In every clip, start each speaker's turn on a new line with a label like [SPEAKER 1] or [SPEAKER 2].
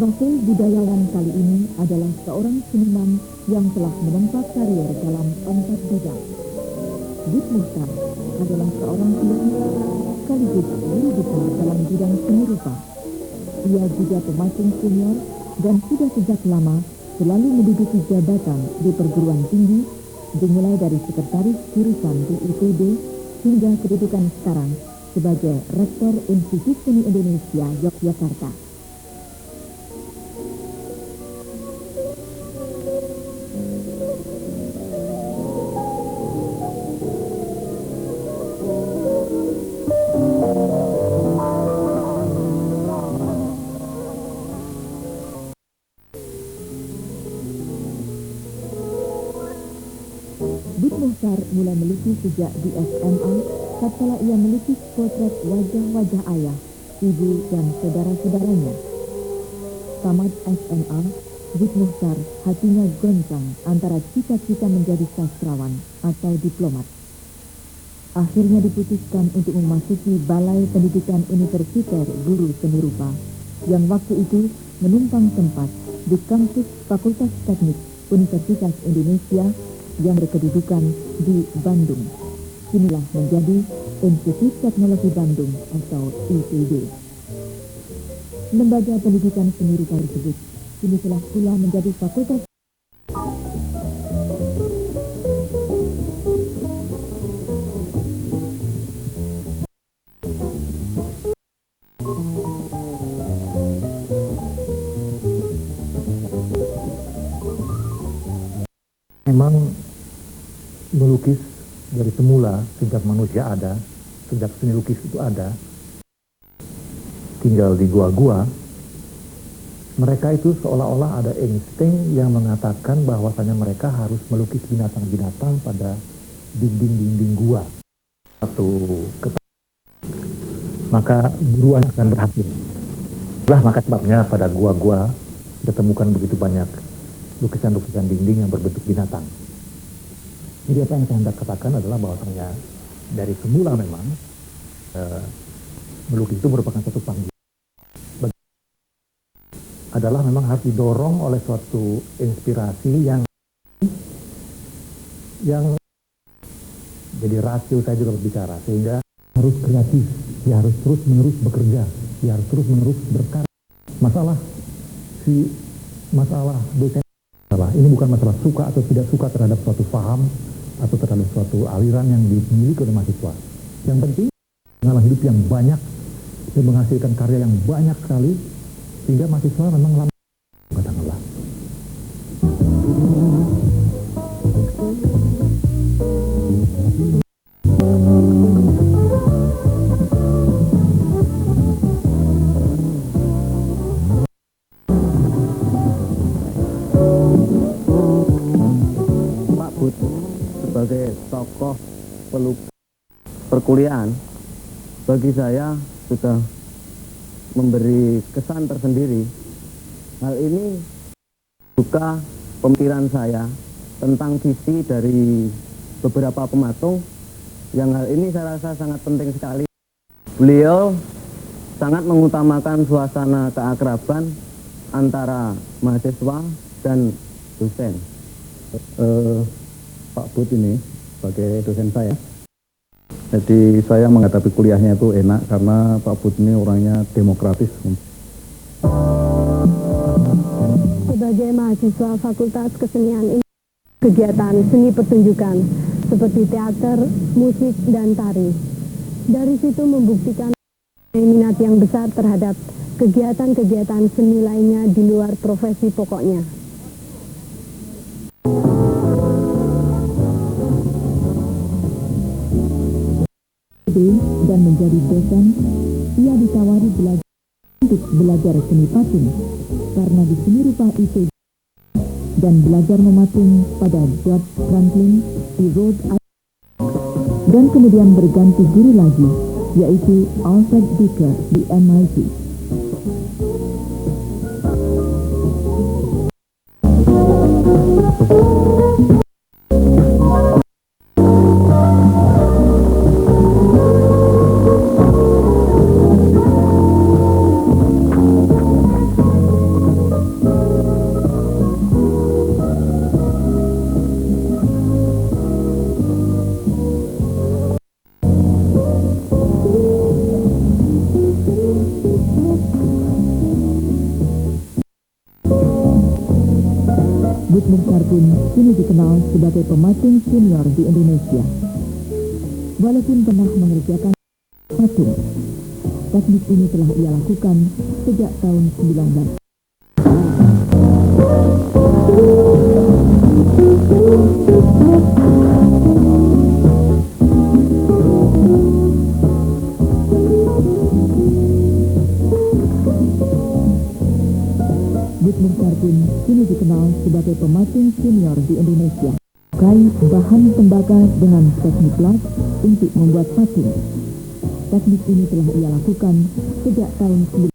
[SPEAKER 1] Profil budayawan kali ini adalah seorang seniman yang telah menempa karier dalam 4 bidang. Bud Muhtar adalah seorang pelukis sekaligus guru besar dalam bidang seni rupa. Ia juga pematung senior dan sudah sejak lama selalu menduduki jabatan di perguruan tinggi, dimulai dari sekretaris jurusan di IPB hingga kedudukan sekarang sebagai Rektor Institut Seni Indonesia Yogyakarta. Bud Muhtar mulai melukis sejak di SMA, tatkala ia melukis potret wajah-wajah ayah, ibu, dan saudara-saudaranya. Tamat SMA, Bud Muhtar hatinya goncang antara cita-cita menjadi sastrawan atau diplomat. Akhirnya diputuskan untuk memasuki Balai Pendidikan Universiter Guru Seni Rupa, yang waktu itu menumpang tempat di kampus Fakultas Teknik Universitas Indonesia yang berkedudukan di Bandung. Inilah menjadi Institut Teknologi Bandung atau ITB. Lembaga pendidikan seni rupa tersebut kini telah pula menjadi fakultas.
[SPEAKER 2] Memang melukis dari semula, sejak manusia ada, sejak seni lukis itu ada, tinggal di gua-gua, mereka itu seolah-olah ada insting yang mengatakan bahwasanya mereka harus melukis binatang-binatang pada dinding-dinding gua. Maka buruan akan berhasil. Maka sebabnya pada gua-gua ditemukan begitu banyak lukisan-lukisan dinding yang berbentuk binatang. Jadi apa yang saya hendak katakan adalah bahwasanya dari semula memang melukis itu merupakan satu panggilan. Adalah memang harus didorong oleh suatu inspirasi yang jadi rasio saya juga berbicara, sehingga harus kreatif, dia harus terus-menerus bekerja, dia harus terus-menerus berkarya. Masalah dosen, ini bukan masalah suka atau tidak suka terhadap suatu paham atau terhadap suatu aliran yang dimiliki oleh mahasiswa. Yang penting pengalaman hidup yang banyak dan menghasilkan karya yang banyak sekali, sehingga mahasiswa memang lama katakanlah.
[SPEAKER 3] Sebagai tokoh pelukis perkuliahan, bagi saya sudah memberi kesan tersendiri. Hal ini buka pemikiran saya tentang visi dari beberapa pematung, yang hal ini saya rasa sangat penting sekali. Beliau sangat mengutamakan suasana keakraban antara mahasiswa dan dosen.
[SPEAKER 2] Pak Bud ini sebagai dosen saya, jadi saya menghadapi kuliahnya itu enak karena Pak Bud ini orangnya demokratis.
[SPEAKER 4] Sebagai mahasiswa Fakultas Kesenian ini, kegiatan seni pertunjukan seperti teater, musik, dan tari. Dari situ membuktikan minat yang besar terhadap kegiatan-kegiatan seni lainnya di luar profesi pokoknya.
[SPEAKER 1] Dan menjadi dosen, ia ditawari untuk belajar seni patung karena di seni rupa itu dan belajar mematung pada George Franklin di Rhode Island, dan kemudian berganti guru lagi, yaitu Alfred Dicker di MIT. Bud Mukhtar pun kini dikenal sebagai pematung senior di Indonesia. Walaupun pernah mengerjakan patung, teknik ini telah ia lakukan sejak tahun 19. Bud Mukhtar pun kini dikenal sebagai pematung senior di Indonesia. Kain bahan tembaga dengan teknik las untuk membuat patung. Teknik ini telah ia lakukan sejak tahun 19.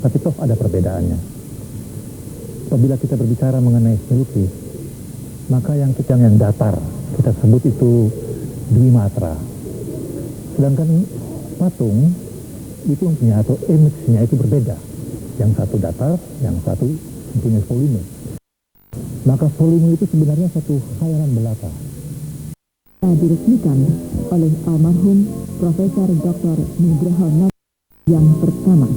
[SPEAKER 2] Tapi toh ada perbedaannya. Apabila kita berbicara mengenai melukis, maka yang datar kita sebut itu dwimatra. Sedangkan patung itu punya atau image-nya itu berbeda. Yang satu datar, yang satu punya volume. Maka volume itu sebenarnya satu khayalan belaka.
[SPEAKER 1] Diresmikan oleh almarhum Profesor Dr. Nugroho yang pertama.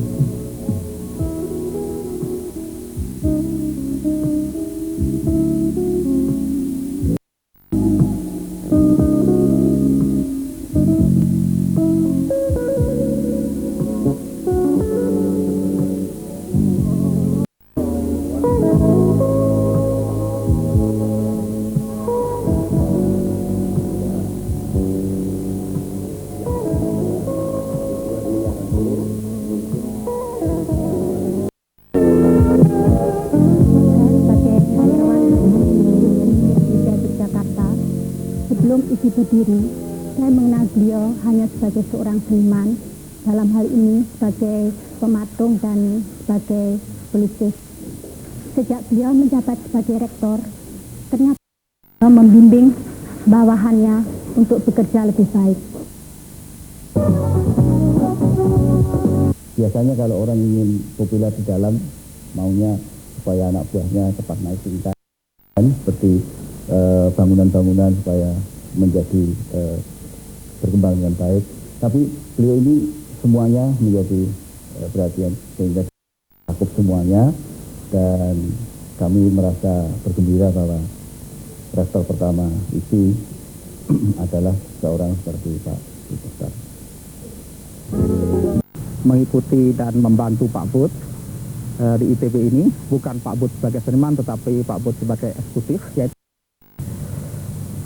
[SPEAKER 4] Sebelum Isi berdiri, saya mengenal beliau hanya sebagai seorang seniman, dalam hal ini sebagai pematung dan sebagai pelukis. Sejak beliau menjabat sebagai rektor, ternyata beliau membimbing bawahannya untuk bekerja lebih baik.
[SPEAKER 3] Biasanya kalau orang ingin populer di dalam, maunya supaya anak buahnya cepat naik tingkat, seperti bangunan-bangunan supaya menjadi berkembang dengan baik. Tapi beliau ini semuanya menjadi perhatian sehingga cakup semuanya, dan kami merasa bergembira bahwa rektor pertama ISI adalah seorang seperti Pak Mukhtar.
[SPEAKER 5] Mengikuti dan membantu Pak Bud di ITB ini, bukan Pak Bud sebagai seniman tetapi Pak Bud sebagai eksekutif. Yaitu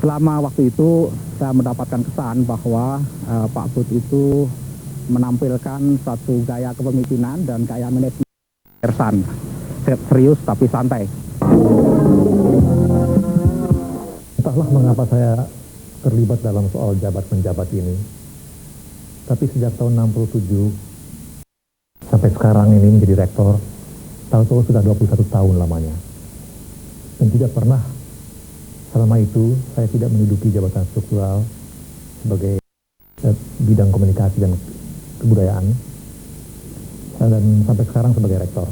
[SPEAKER 5] selama waktu itu saya mendapatkan kesan bahwa Pak Bud itu menampilkan satu gaya kepemimpinan dan gaya manajemen tersan, serius tapi santai.
[SPEAKER 2] Entahlah mengapa saya terlibat dalam soal jabat-menjabat ini. Tapi sejak tahun 67 sampai sekarang ini menjadi rektor, tahu-tahu sudah 21 tahun lamanya. Dan tidak pernah selama itu saya tidak menduduki jabatan struktural sebagai bidang komunikasi dan kebudayaan, dan sampai sekarang sebagai rektor.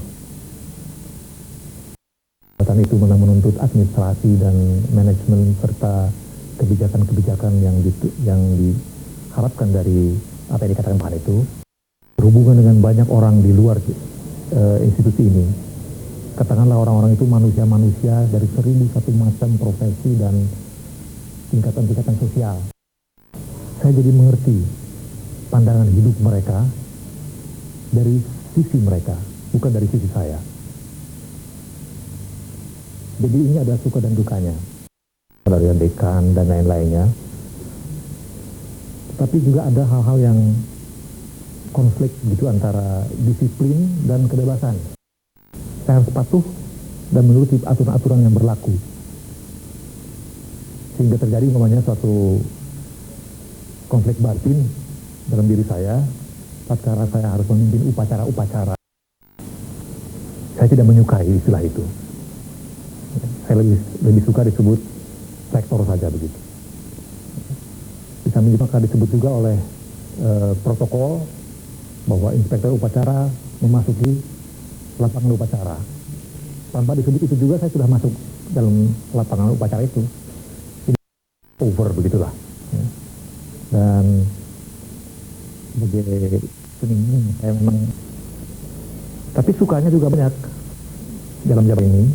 [SPEAKER 2] Jabatan itu menuntut administrasi dan manajemen serta kebijakan-kebijakan yang diharapkan dari apa yang dikatakan Pak itu, berhubungan dengan banyak orang di luar institusi ini. Katakanlah orang-orang itu manusia-manusia dari 1001 macam profesi dan tingkatan-tingkatan sosial. Saya jadi mengerti pandangan hidup mereka dari sisi mereka, bukan dari sisi saya. Jadi ini ada suka dan dukanya, dari dekan dan lain-lainnya. Tapi juga ada hal-hal yang konflik gitu antara disiplin dan kebebasan. Saya harus patuh dan menuruti aturan-aturan yang berlaku. Sehingga terjadi namanya suatu konflik batin dalam diri saya, tatkala saya harus memimpin upacara-upacara. Saya tidak menyukai istilah itu. Saya lebih suka disebut rektor saja begitu. Bisa maka disebut juga oleh protokol bahwa inspektur upacara memasuki lapangan upacara. Tanpa disebut itu juga saya sudah masuk dalam lapangan upacara itu. Ini over begitulah. Dan sebagai seniman saya memang, tapi sukanya juga banyak dalam jabatan ini.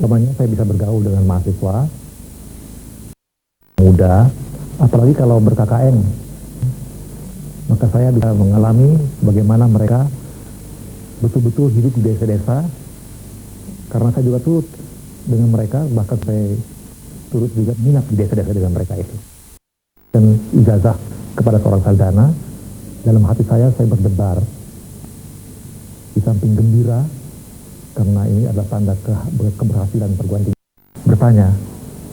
[SPEAKER 2] Namanya saya bisa bergaul dengan mahasiswa muda, apalagi kalau ber-KKN, maka saya bisa mengalami bagaimana mereka betul-betul hidup di desa-desa, karena saya juga turut dengan mereka, bahkan saya turut juga minat di desa-desa dengan mereka itu. Dan ijazah kepada seorang sarjana, dalam hati saya berdebar. Di samping gembira, karena ini adalah tanda keberhasilan perguruan tinggi, bertanya,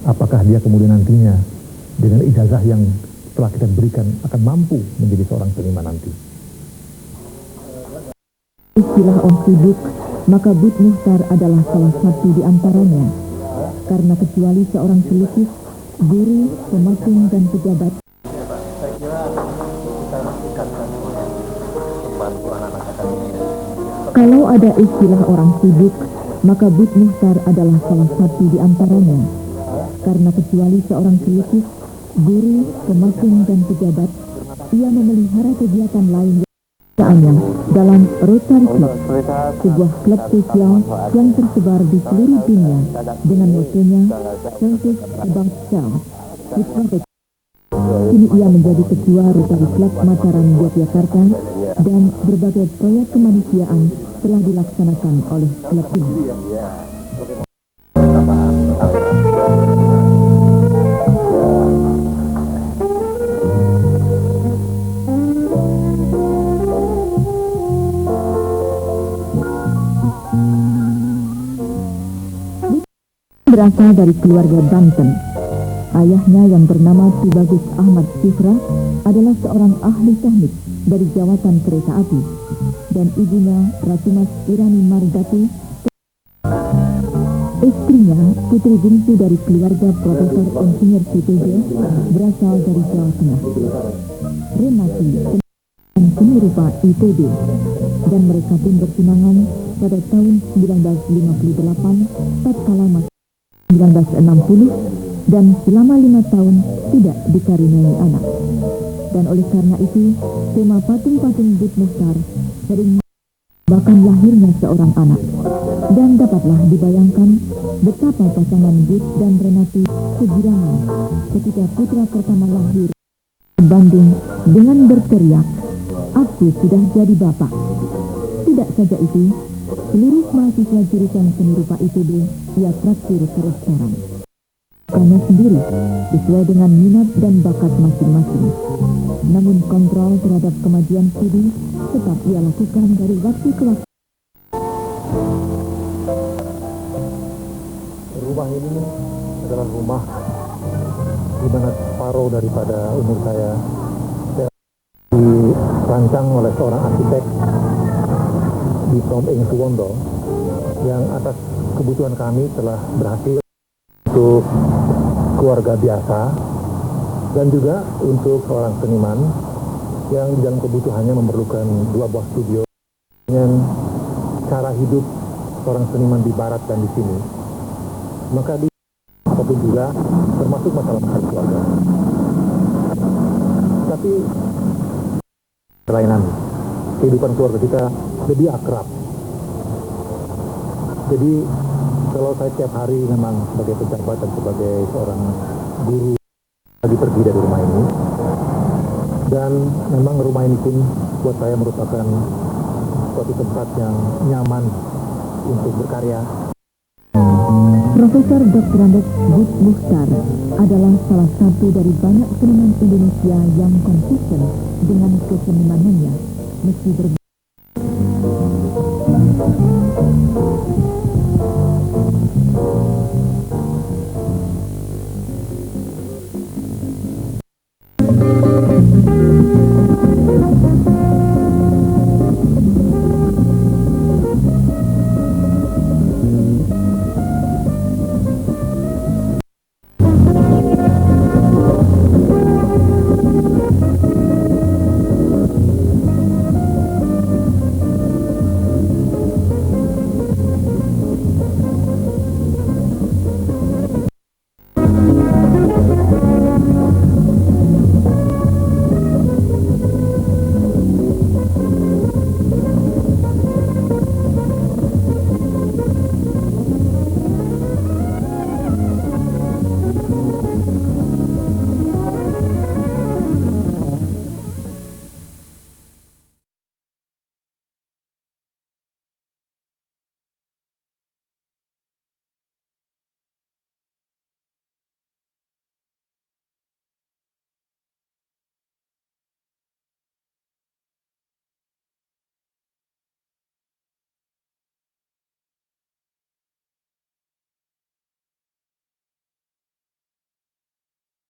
[SPEAKER 2] apakah dia kemudian nantinya dengan ijazah yang telah kita berikan akan mampu menjadi seorang seniman nanti.
[SPEAKER 1] Istilah Om Sibuk, maka Bud Muhtar adalah salah satu di antaranya. Karena kecuali seorang pelukis, guru, pemasung, dan pejabat, kalau ada istilah orang sibuk, maka Bud Muhtar adalah salah satu di antaranya. Karena kecuali seorang pelukis, guru, pemasung, dan pejabat, ia memelihara kegiatan lain dalam Rotary Club, sebuah klub sosial yang tersebar di seluruh dunia dengan motonya Service About Self. Kini ia menjadi ketua Rotary Club Mataram, Yogyakarta, dan berbagai proyek kemanusiaan telah dilaksanakan oleh klub ini. Berasal dari keluarga Banten. Ayahnya yang bernama Tubagus Ahmad Sifra adalah seorang ahli teknik dari jawatan kereta api, dan ibunya Ratumas Irani Mardati, istrinya putri bungsu dari keluarga Profesor Insinyur Sutojo, berasal dari Jawa Tengah. Renati dan seni rupa ITB, dan mereka pun bertunangan pada tahun 1958 tatkala masih 1960, dan selama 5 tahun tidak dikaruniai anak. Dan oleh karena itu, tema patung-patung Bud Muhtar sering bahkan lahirnya seorang anak. Dan dapatlah dibayangkan betapa pasangan Bud dan Renati kegirangan ketika putra pertama lahir di Bandung dengan berteriak, "Aku sudah jadi bapak." Tidak saja itu, seluruh mahasiswa jurusan seni rupa ITB ia traktir terus sekarang. Bukannya sendiri, sesuai dengan minat dan bakat masing-masing. Namun kontrol terhadap kemajuan studi tetap ia lakukan dari waktu ke waktu.
[SPEAKER 2] Rumah ini adalah rumah di mana separuh daripada umur saya dirancang oleh seorang arsitek di Tom Ing Suwondo, yang atas kebutuhan kami telah berhasil untuk keluarga biasa dan juga untuk seorang seniman yang di dalam kebutuhannya memerlukan 2 buah studio dengan cara hidup seorang seniman di barat dan di sini. Maka di apapun juga termasuk masalah keluarga. Tapi kelainan kehidupan keluarga kita lebih akrab. Jadi kalau saya tiap hari memang sebagai pejabat dan sebagai seorang guru lagi pergi dari rumah ini, dan memang rumah ini pun buat saya merupakan suatu tempat yang nyaman untuk berkarya.
[SPEAKER 1] Profesor Dr. Andes Bud Muhtar adalah salah satu dari banyak seniman Indonesia yang konsisten dengan kesenimanannya meski berbeda.